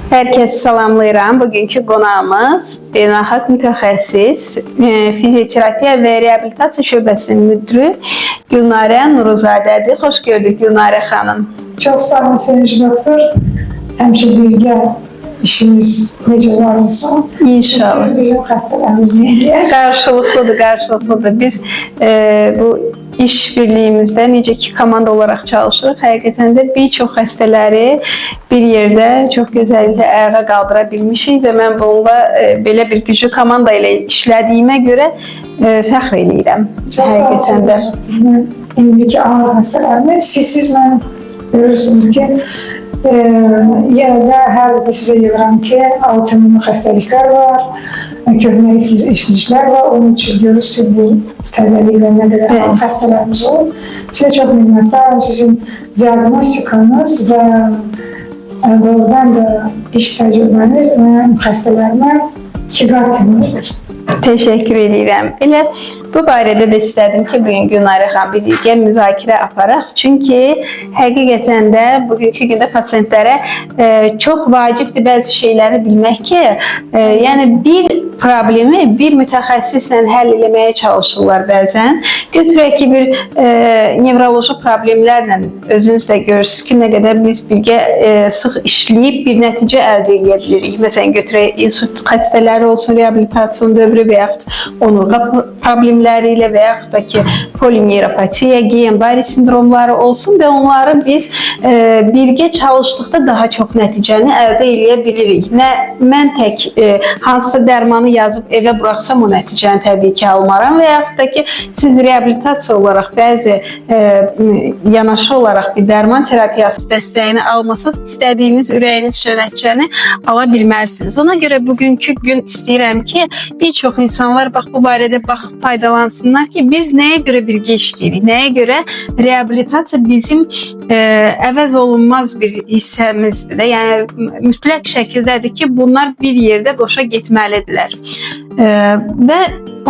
Herkes salamlayıram. Bugünkü qonağımız beynəlxalq mütəxəssis, fizioterapiya və reabilitasiya şöbəsinin müdürü Gülnarə Nuruzadədir. Xoş gördük Gülnarə xanım. Çok sağ olun Sevinç Doktor. Həmişə birgə işimiz necə var olsun. İnşallah. Siz bizim xəstələrimizlə eləyər. Qarşılıqlıdır. Biz bu iş birliyimizdə necə ki komanda olaraq çalışırıq. Həqiqətən də bir çox xəstələri bir yerdə çox gözəlliklə ayağa qaldıra bilmişik və mən bununla belə bir güclü komanda ilə işlədiyimə görə fəxr eləyirəm. Çox sağ olun Sevinç Doktor. İndiki ağır xəstələrimi siz mən görürsünüz ki, yenə də hər də sizə yığıram ki, autoimmun xəstəliklər var, köhnə işləyişlər var. Onun üçün görürsünüz bu təzəliklə nə qədər ağır xəstələrimiz olur. Sizə çox minnətdaram sizin diaqnostikanız və doğrudan da iş təcrübəniz mənim xəstələrimə ikiqat köməkdir. Təşəkkür edirəm. Elə bu barədə də istədim ki, bugün Gülnarə xanım birlikdə müzakirə aparaq. Çünki həqiqətən də bugünkü gündə pasientlərə çox vacibdir bəzi şeyləri bilmək ki, yəni bir problemi bir mütəxəssislə həll etməyə çalışırlar bəzən. Götürək ki, bir nevroloji problemlərlə özünüz də görürsünüz ki, nə qədər biz birgə sıx işləyib bir nəticə əldə edə bilirik. Məsələn, götürək insult xəstələri olsun, reabilitasyon dövrü və yaxud onurğa problemləri ilə və yaxud da ki, polineuropatiya, Guillain-Barré sindromları olsun və onları biz birgə çalışdıqda daha çox nəticəni əldə edə bilirik. Nə mən tək hansısa dərmanı yazıb evə buraxsam o nəticəni təbii ki almaram və yaxud da ki, siz reabilitasiya olaraq bəzi yanaşı olaraq bir dərman terapiyası dəstəyini almasaz, istədiyiniz ürəyiniz şöhrətçəni ala bilmərsiniz. Ona görə bugünkü gün istəyirəm ki, bir çox insanlar bax bu barədə faydalansınlar ki, biz nəyə görə birgə işləyirik, nəyə görə reabilitasiya bizim əvəz olunmaz bir hissəmizdir. Yəni mütləq şəkildədir ki, bunlar bir yerdə qoşa getməlidirlər. Və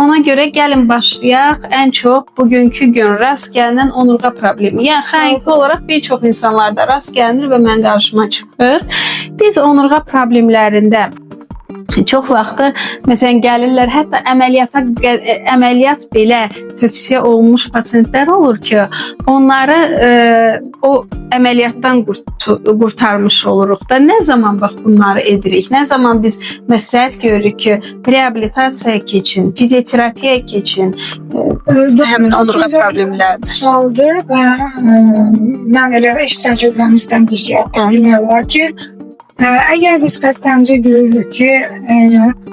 ona görə gəlin başlayaq ən çox bugünkü gün rast gəlinən onurğa problemi. Yəni xroniki olaraq bir çox insanlarda rast gəlinir və mən qarşıma çıxır. Biz onurğa problemlərində çox vaxtı məsələn gəlirlər, hətta əməliyyat belə tövsiyə olunmuş pasientlər olur ki, onları o əməliyyatdan qurtarmış oluruq da. Nə zaman bax bunları edirik? Nə zaman biz məsləhət görürük ki, reabilitasiyaya keçin, fizioterapiyaya keçin, həmin onurğa problemləri? Sualdır və mən elə iş təcrübəmizdən bir demək olar ki, əgər biz xəstəmizə görürük ki,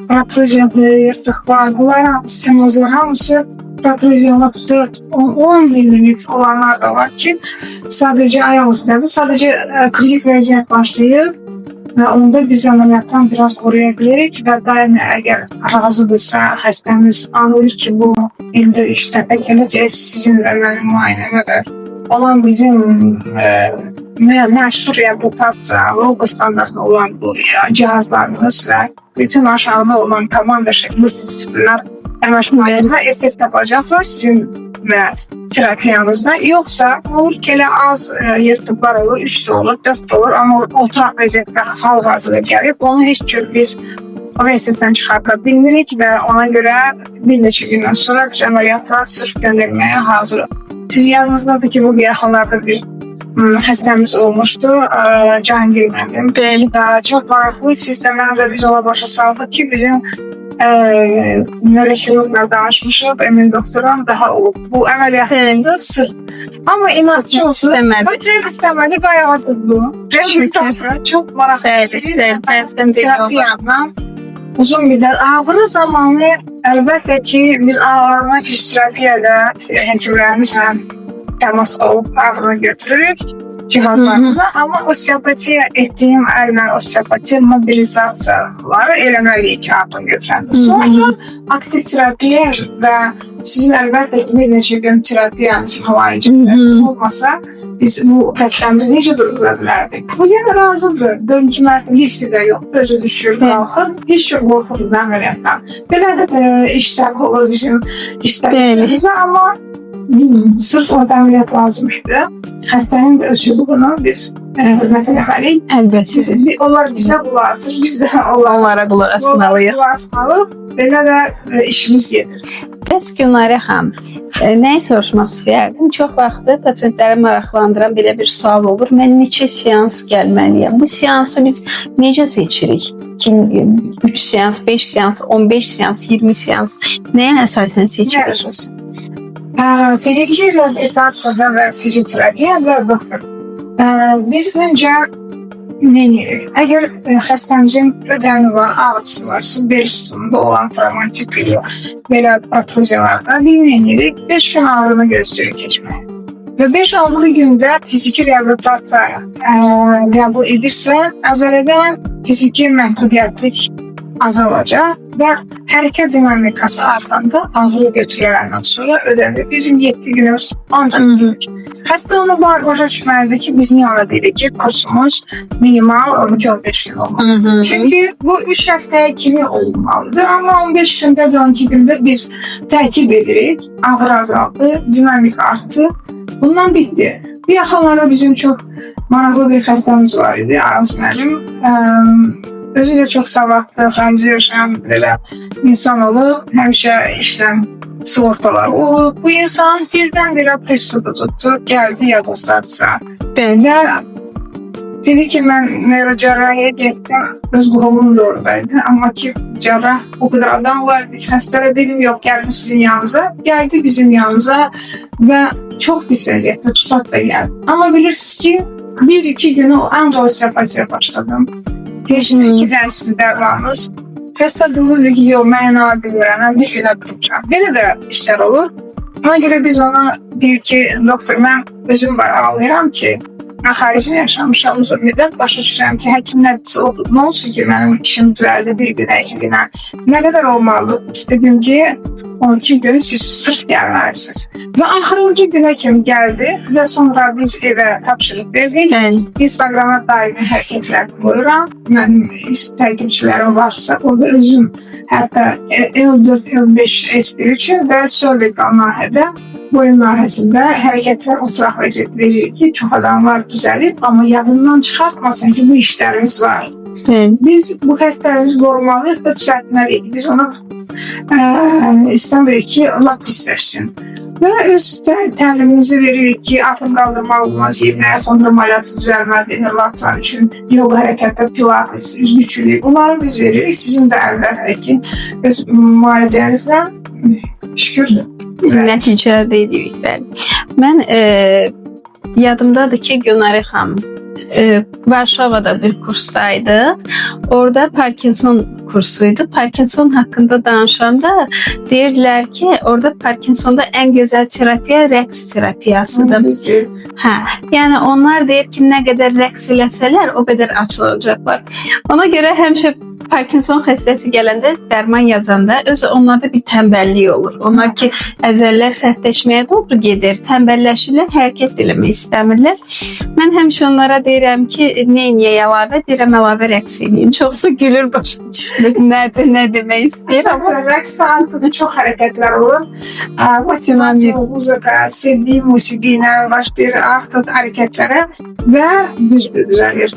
protruziyadır, yırtıq var, bunlar hamısı, semozlar hamısı protruziyalar 4-10 millimetr olanlar da var ki, sadəcə ayaq üstədir, sadəcə kritik vəziyyət başlayıb və onda biz əməliyyatdan biraz qoruya bilirik və daimi əgər razıdırsa, xəstəmiz anlayır ki, bu ildə 3 dəfə gələcək sizin və mənim müayinəmə olan bizim məşhur reabilitasiya, logo standartlı olan bu cihazlarımız və bütün aşağıda olan komanda şəkli disiplinlər əməşməyizdə effekt tapacaqlar sizin və terapiyanızda. Yoxsa olur ki, elə az yırtıqlar olur, 3 də olur, 4 də olur, amma oturaq vəziyyətdə hal hazırda gəlib. Onu heç cür biz o vəziyyətdən çıxarda bilmirik və ona görə bir neçə gündən sonra biz əməliyyatlar sırf göndərməyə hazırıq. Siz yadınızdadır ki, bu yaxınlarda bir xəstəmiz olmuşdu, Cahangir müəllim. Çox maraqlı, siz də mən də biz ona başa saldıq ki, bizim nöroxirurqla danışmışıq, Emin doktoram daha olub. Bu əməliyyatında sır. Amma inatçı olsun, istəmədi, qayağa durdu. Reabilitasiya çox maraqlı. Sizin terapiyadan uzun müddət ağrı zamanı əlbəttə ki, biz ağrına fizioterapiyada həkimlərimizlə təmas olub ağrını götürürük cihazlarımıza, amma osteopatiya etdiyim əllə osteopatiya mobilizasiyaları eləməliyik ki, ağrını götürəndə. Sonra aktiv terapiya və sizin əlbəttə ki, bir neçə gün terapiyanız havariciniz olmasa, biz bu xəstəmizi necə durduza bilərdik? Bu yenə razıdır. 4-cü mərtəbə lifti də yox, özü düşür, qalxır, heç çox qorxurdur əməliyyatdan. Belə də işlər olur bizim işlərimizdə, amma sırf o əməliyyat lazımdır. Xəstənin də özü bunu biz hörmət etməliyik. Əlbəttə. Onlar bizə qulaq asır, biz də Onlara qulaq asmalıyıq. Qulaq asmalıyıq. Belə də işimiz gedir. Bəs Günarə xanım, nəyi soruşmaq istəyərdim? Çox vaxtı pasientləri maraqlandıran belə bir sual olur. Mən neçə seans gəlməliyəm? Bu seansı biz necə seçirik? 3 seans, 5 seans, 15 seans, 20 seans nəyə əsasən seçirik? Fiziki reabilitasiyada və fizioterapiya və doktor. Biz öncə nə edirik? Əgər xəstəmizin ödəmi var, ağrısı varsa, bel üstündə olan travmatik belə protuziyalarda biz nə edirik? 5 gün ağrını gözləyirik keçməyə. Və 5-6 gündə fiziki reabilitasiya qəbul edirsə, əzələdən fiziki məhdudiyyətlik azalacaq və hərəkət dinamikası artanda ağrı götürüləndən sonra ödəmi bizim 7 günümüz ancaq görür. Xəstə onu başa düşməlidir ki, biz niyə ona deyirik ki, kursumuz minimal 12-15 gün olmalıdır. Çünki bu 3 həftəyə kimi olmalıdır, amma 15 gündə də 12 gündə biz təkib edirik, ağrı azaldı, dinamik artdı. Bundan bitti. Bir yaxınlarda bizim çox maraqlı bir xəstəmiz var idi, Araz müəllim. Özü də çox savadlı, xəncə yaşayan belə insan olub, həmişə işdən sığortalar olub. Bu insan birdən-birə pristoda tutdu, gəldi yadınızdadısa. Belə dedi ki, mən neyrocərrahiyə getdim, öz qohumum da oradaydı. Amma ki, cərrah o qədər adam vardı ki, xəstələ dedim, yox, gəldim sizin yanınıza. Gəldi bizim yanınıza və çox pis vəziyyətdə tutaq da gəldi. Amma bilirsiniz ki, 1-2 günü ancaq osteopatiya başladım. Peşində 2 dənə sizin dərmanınız. Xəstə dedi ki, yox, mən inana bilmirəm, mən bir günə bilmirəm. Belə də işlər olur. Ona görə biz ona deyir ki, doktor, mən özüm ağlayıram ki, mən xaricində yaşamışam uzun müddət, başa düşürəm ki, həkim nəticə oldu. Nə olsun ki, mənim işim düzəldi bir günə, 2 günə. Nə qədər olmalıdır? Dedim ki, 12 gün siz sırf gəlməlisiniz. Və axırıncı günə kimi gəldi və sonra biz evə tapşırıq verdik. Instagrama daimi hərəkətlər qoyuram. Mənim təqibçilərim varsa, orada özüm hətta L4, L5 S1 üçün və cervical nahədə boyun nahəsində hərəkətlər oturaq vəziyyət veririk ki, çox adam var düzəlib, amma yadından çıxartmasın ki, bu işlərimiz var. Biz bu xəstələrimizi qorumalıyıq və düzəltməliyik. Biz ona istəmirik ki, lap pisləşsin. Və öz təlimimizi veririk ki, axın qaldırma olmaz, yemək, xondromalyası düzəlməli, innervasiya üçün yoga hərəkətdə, pilates, üzgüçülük. Bunları biz veririk. Sizin də əlbəttə ki, öz müalicənizlə şükür nəticə deyirik. Mən yadımdadır ki, Günarə xanım Varşavada bir kursdaydı. Orada Parkinson kursuydu. Parkinson haqqında danışanda deyirlər ki, orada Parkinsonda ən gözəl terapiya rəqs terapiyasıdır. Hə, yəni onlar deyir ki, nə qədər rəqs eləsələr, o qədər açılacaqlar. Ona görə həmişə Parkinson xəstəsi gələndə dərman yazanda özü onlarda bir tənbəllik olur. Onlar ki, əzəllər sərtləşməyə doğru gedir, tənbəlləşirlər, hərəkət eləmək istəmirlər. Mən həmişə onlara deyirəm ki, nə əlavə? Deyirəm, əlavə rəqs eləyin. Çoxsu gülür, başa düşmür. Nədir, nə demək istəyir? Amma rəqs artıq çox hərəkətlər olur. Motivasiya, muzika, sevdiyi musiqi ilə başlayır artıq hərəkətlərə və düzəlir.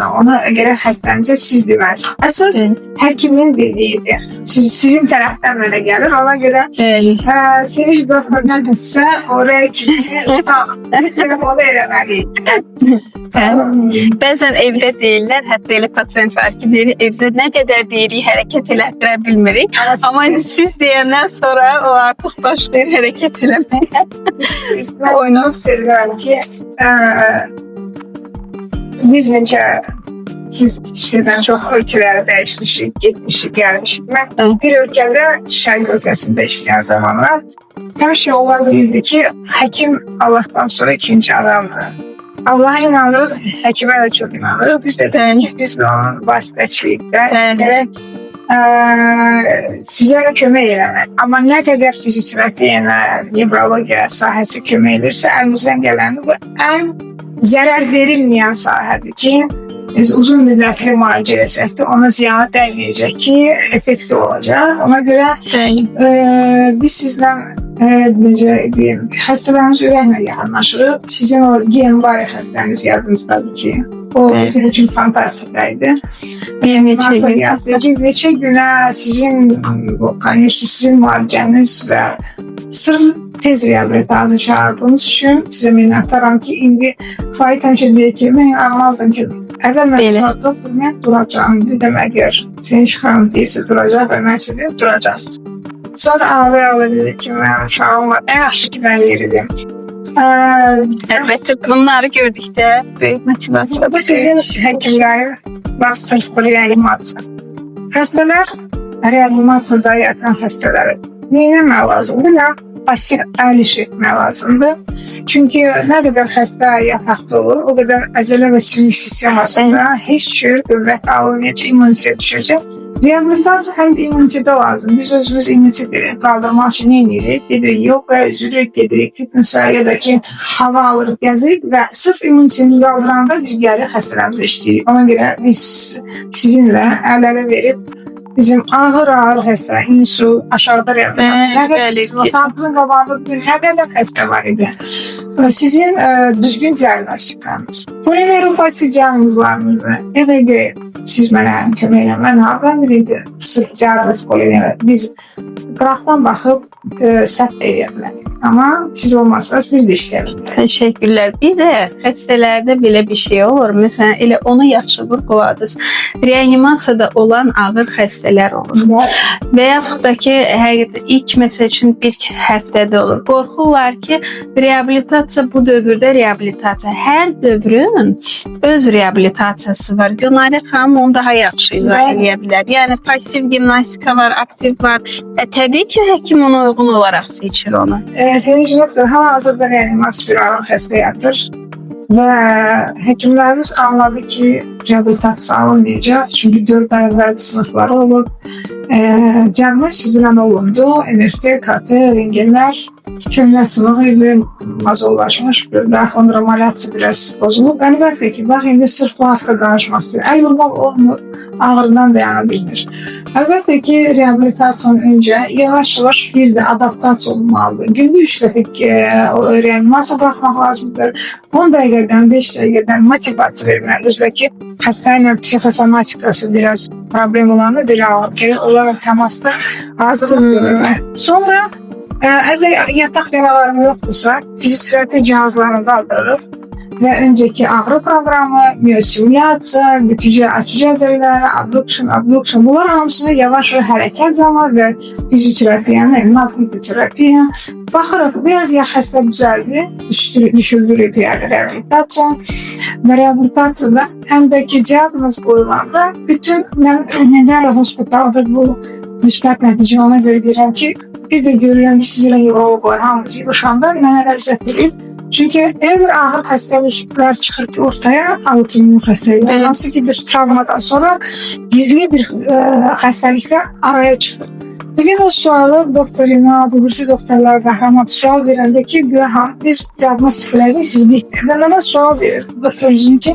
Ona görə xəstənizə siz deməlisiniz. Əsas həkimin dediyidir. Sizin tərəfdən belə gəlir. Ona görə seviş doktor nə desə, oraya kimi biz onu eləməliyik. Bəzən evdə deyirlər, hətta elə pasient var ki, deyir, evdə nə qədər deyirik, hərəkət elətdirə bilmirik. Amma siz deyəndən sonra o artıq başlayır hərəkət eləməyə. Mən çox sevirəm ki, bir neçə sizdən çox ölkələrə dəyişmişik, getmişik, gəlmişik. Mən bir ölkədə, Şərq ölkəsində işləyən zamanlar həmişə onlar deyildi ki, həkim Allahdan sonra ikinci adamdır. Allah'a inanırıq, həkimə də çox inanırıq. Biz də deyək ki, biz onun vasitəçilikdə sizlərə kömək eləmək. Amma nə qədər fizioterapiya, nevrologiya sahəsi kömək edirsə, əlimizdən gələni bu ən zərər verilməyən sahədir ki, biz uzun müddətli müalicə etsək də ona ziyanı dəyməyəcək ki, effekti olacaq. Ona görə biz sizlə necə deyim, xəstələrimiz ürəklə yaxınlaşırıq. Sizin o Guillain-Barré xəstəniz yadınızdadır ki, o bizim üçün fantastikaydı. Bir neçə günə sizin sizin müalicəniz və sırf tez reabilitasyon çağırdığınız üçün sizə minnətdaram ki, indi Faik həmişə deyir ki, mən anlamazdım ki, əvvəl mən doktor, mən duracağım. Demək, əgər senin çıxarım deyirsə duracaq və mən deyir, duracaqsınız. Sonra ağlaya dedi ki, mən uşağım var, ən yaxşı ki, mən yeridim. Əlbəttə, bunları gördükdə böyük motivasiya. Bu sizin həkimləri var, sırf bu reanimasiya. Xəstələr, reanimasiyada yatan xəstələri neyləmək lazımdır? Nə? Pasiv əliş etmək lazımdır. Çünki nə qədər xəstə yataqda olur, o qədər əzələ və sinir sistemasında heç cür qüvvət alınmayacaq, immunitet düşəcək. Reabilitasiya həm də immunitete lazım. Biz özümüz immuniteti qaldırmaq üçün nə edirik? Gedirik yoga, üzürük, gedirik fitness'a ya da ki hava alırıq, gəzirik və sırf immuniteti qaldıranda biz gəlir xəstələrimizə işləyirik. Ona görə biz sizinlə əllərə verib bizim ağır xəstə, insu, aşağıda reabilitasiya, sağımızın qabağında nə qədər xəstə var idi. Sizin düzgün diagnostikanız, polineuropati diagnozlarınızı evə görək. Siz mənə kömək edin. Mən hardan bilirdim? Sırf diagnoz polineuropati. Biz qrafdan baxıb səhv edə bilərik. Amma siz olmazsanız biz də işləyirik. Təşəkkürlər. Bir də xəstələrdə belə bir şey olur. Məsələn, elə onu yaxşı vurğuladınız. Reanimasiyada olan ağır xəstələr olur. Və yaxud da ki, həqiqətən ilk məsəl üçün bir həftədə olur. Qorxurlar ki, reabilitasiya bu dövrdə reabilitasiya. Hər dövrün öz reabilitasiyası var. Günari xanım onu daha yaxşı izah edə bilər. Yəni pasiv gimnastika var, aktiv var. Təbii ki, həkim ona uyğun olaraq seçir onu. Senin için yoktur. Hal-hazırda reanimasiya bir ağır xəstə yatır və həkimlərimiz anladı ki, reabilitasiya alınmayacaq. Çünki 4 ay əvvəl sınıfları olub. Diagnoz edilən olundu. MRT, KT, rentgenlər, kömlə sınığı ilə mazollaşmış, və xondromalyasiya biraz bozulub. Əlbəttə ki, bax, indi sırf bu haqda danışmaq istəyir. Əl vurmaq olmur, ağrından dayana bilmir. Əlbəttə ki, reabilitasiyadan öncə yavaş-yavaş bir də adaptasiya olmalıdır. Gündə 3 dəfə reanimasiya baxmaq lazımdır. 10 dəqiqədən, 5 dəqiqədən motivasiya verməlidir və ki, xəstə ilə psixosomatikası biraz problem olanı belə alıb ki, onlarla təmasda hazırlıq görürlər. Sonra, əgər yataq yaralarını yoxdursa, fizioterapiya cihazlarını qaldırırıq və öncəki ağrı proqramı, miyosimülyasiya, bükücü açıcı əzələləri, abduction, bunlar hamısında yavaş və hərəkət zamanı və fizioterapiyanı, maqnitoterapiya baxırıq. Biraz ya xəstə düzəldi, düşürdürük reabilitasiya və reabilitasiyada həm də ki, diagnoz qoyulanda bütün nələr hospitalda bu müsbət nəticə ona görə deyirəm ki, bir də görürəm ki, sizlə neurologlar hamımız yığışanda mənə ləzzət edib. Çünki bir ağır xəstəliklər çıxır ki, ortaya autoimmun xəstəliklər, hansı ki, bir travmadan sonra gizli bir xəstəliklər araya çıxır. Bugün o sualı doktorina, bugünkü doktorlar qəhrəman sual verəndə ki, biz diagnostiklərini sizlikdir. Mən ona sual verir doktorcunun ki,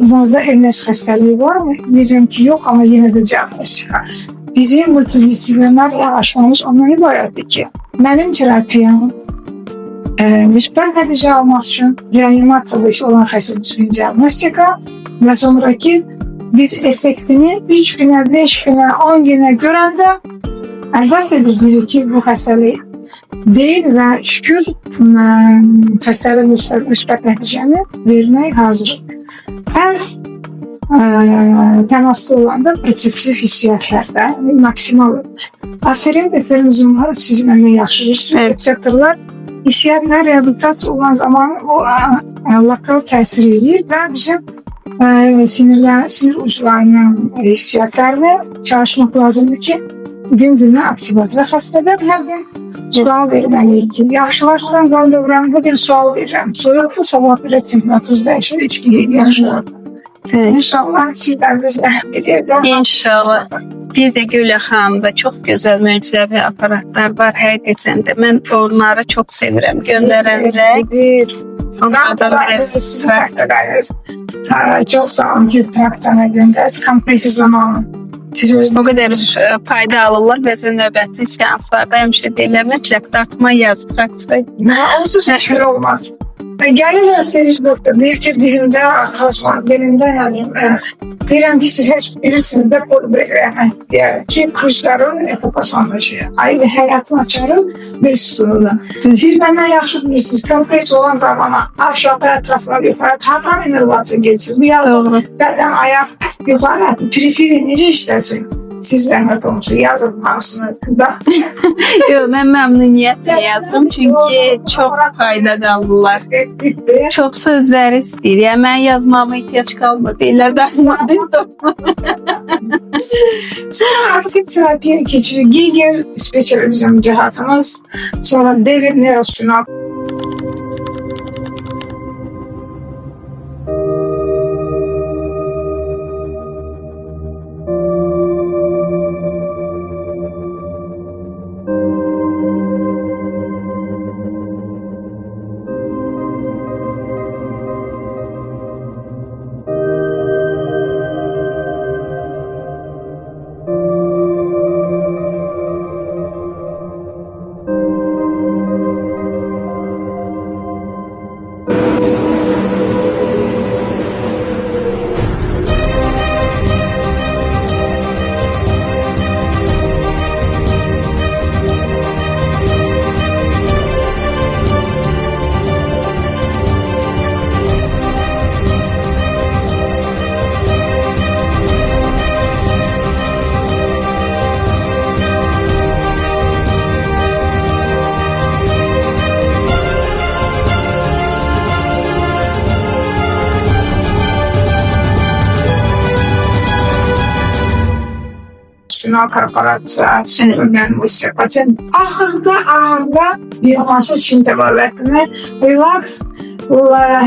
bunlarda MS xəstəliyi var mı? Deyəcəm ki, yox, amma yenə də diagnostika. Bizim multidisipliner yanaşmamız ondan ibarətdir ki, mənim terapiyam müsbət nəticə almaq üçün reanimasiyadakı olan xəstənin diagnostika və sonraki biz effektini 3 günə, 5 günə, 10 günə görəndə əlbəttə biz deyirik ki, bu xəstəlik deyil və şükür xəstəlik müsbət nəticəni vermək hazırdır. Hər təmasda olanda protektiv hissiyatlarda maksimal aferin, eferinizmlər siz məndən yaxşıdır. Reseptorlar hissiyatlar reabilitasiya olan zaman o lokal təsir edir və bizim sinir uclarının hissiyatlarla çalışmaq lazımdır ki, gün-günə aktivasiya xəstələr hər gün sual verməliyik ki, yaxşılaşdıran qan dövrəm, bugün sual verirəm. Soyuqlu sabah belə temperatur dəyişir, içkilik yaxşılar. İnşallah sizlər bizlə bir yerdə. İnşallah. Bir də Gülə xanımda çox gözəl möcüzəvi aparatlar var. Həqiqətən də mən onları çox sevirəm. Göndərərlər. Onlardan birisi Sizin vaxtdayız. Çok sağ olun ki traktana göndərdiniz. Kompresi zamanı. Siz özünüz O qədər fayda alırlar. Bəzən növbəti seanslarda həmişə deyirlər, mütləq dartma yaz traktora. onsuz hiç böyle olmaz. Gəlirlər seriz doktor. Deyir ki dizimdə arxaz var. Belimdə nədim. Deyirəm ki siz heç bilirsiniz də polibrik rəhmət deyər ki kursların etapaslanmışı. Ayrı həyatın açarım bir üstünde. Siz məndən yaxşı bilirsiniz. Kompres olan zamana aşağı ətraflar yuxarı tartan inervasiya geçir. Bu yazın Doğru. bədən ayaq yuxarı atı. Periferi necə işləsin? Siz zəhmət olmuşsunuz. Yazın hamısını. Yox, mən məmnuniyyətlə yazdım. Çünki çox fayda qaldılar. Bitti. Çox sözləri istəyir. Yəni mən yazmama ehtiyac qalmır. Deyirlər dartma biz də. Sonra aktif terapiye geçiyor. Giger specializm cihatımız. Sonra David Neurospinal. Spinal korporatsiya, sürünən osteopatin. Ahırda biyomasa Çin təbəllətini relax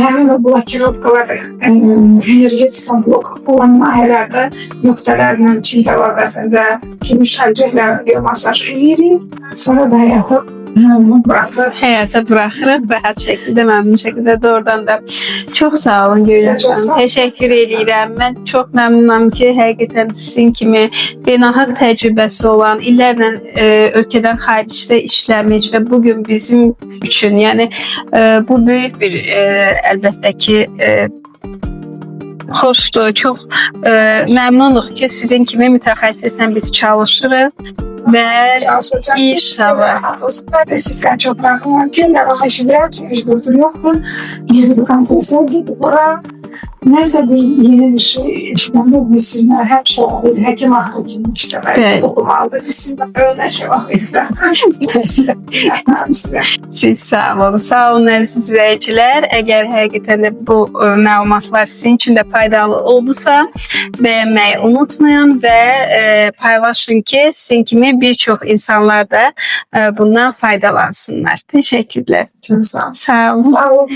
həmin o blokirovkalar energetik blok olan nahiyələrdə nöqtələrlə Çin təbəllətində ki müştəricəklə biomasaj edirik. Sonra da həyata bırakır. Həyata buraxırıq rahat şəkildə, məmnun şəkildə doğrudan da. Çox sağ olun Gülə Sizə çox xanım. sağ olun. Təşəkkür edirəm. Mən çox məmnunam ki, həqiqətən sizin kimi beynəlxalq təcrübəsi olan, illərlə ölkədən xaricdə işləmiş və bu gün bizim üçün, yəni bu böyük bir əlbəttə ki xoşdur. Çox məmnunuq ki, sizin kimi mütəxəssislə biz çalışırıq və İnşallah. Sizden çok memnunum ki devam ki mecburiyeti yoktu. Yeni bir konferansa gidip oraya neyse bir yeni bir şey işlemde biz sizinle hep şey bir hekim hakim işte Evet. ben okumalı. Biz sizinle öyle şey bakıyorduk. Siz sağ olun. Sağ olun əziz izləyicilər. Əgər həqiqətən də bu məlumatlar sizin üçün də faydalı oldusa, bəyənməyi unutmayın və paylaşın ki, sizin kimi bir çox insanlar da bundan faydalansınlar. Təşəkkürlər. Çok sağ olun. Sağ olun. Sağ olun.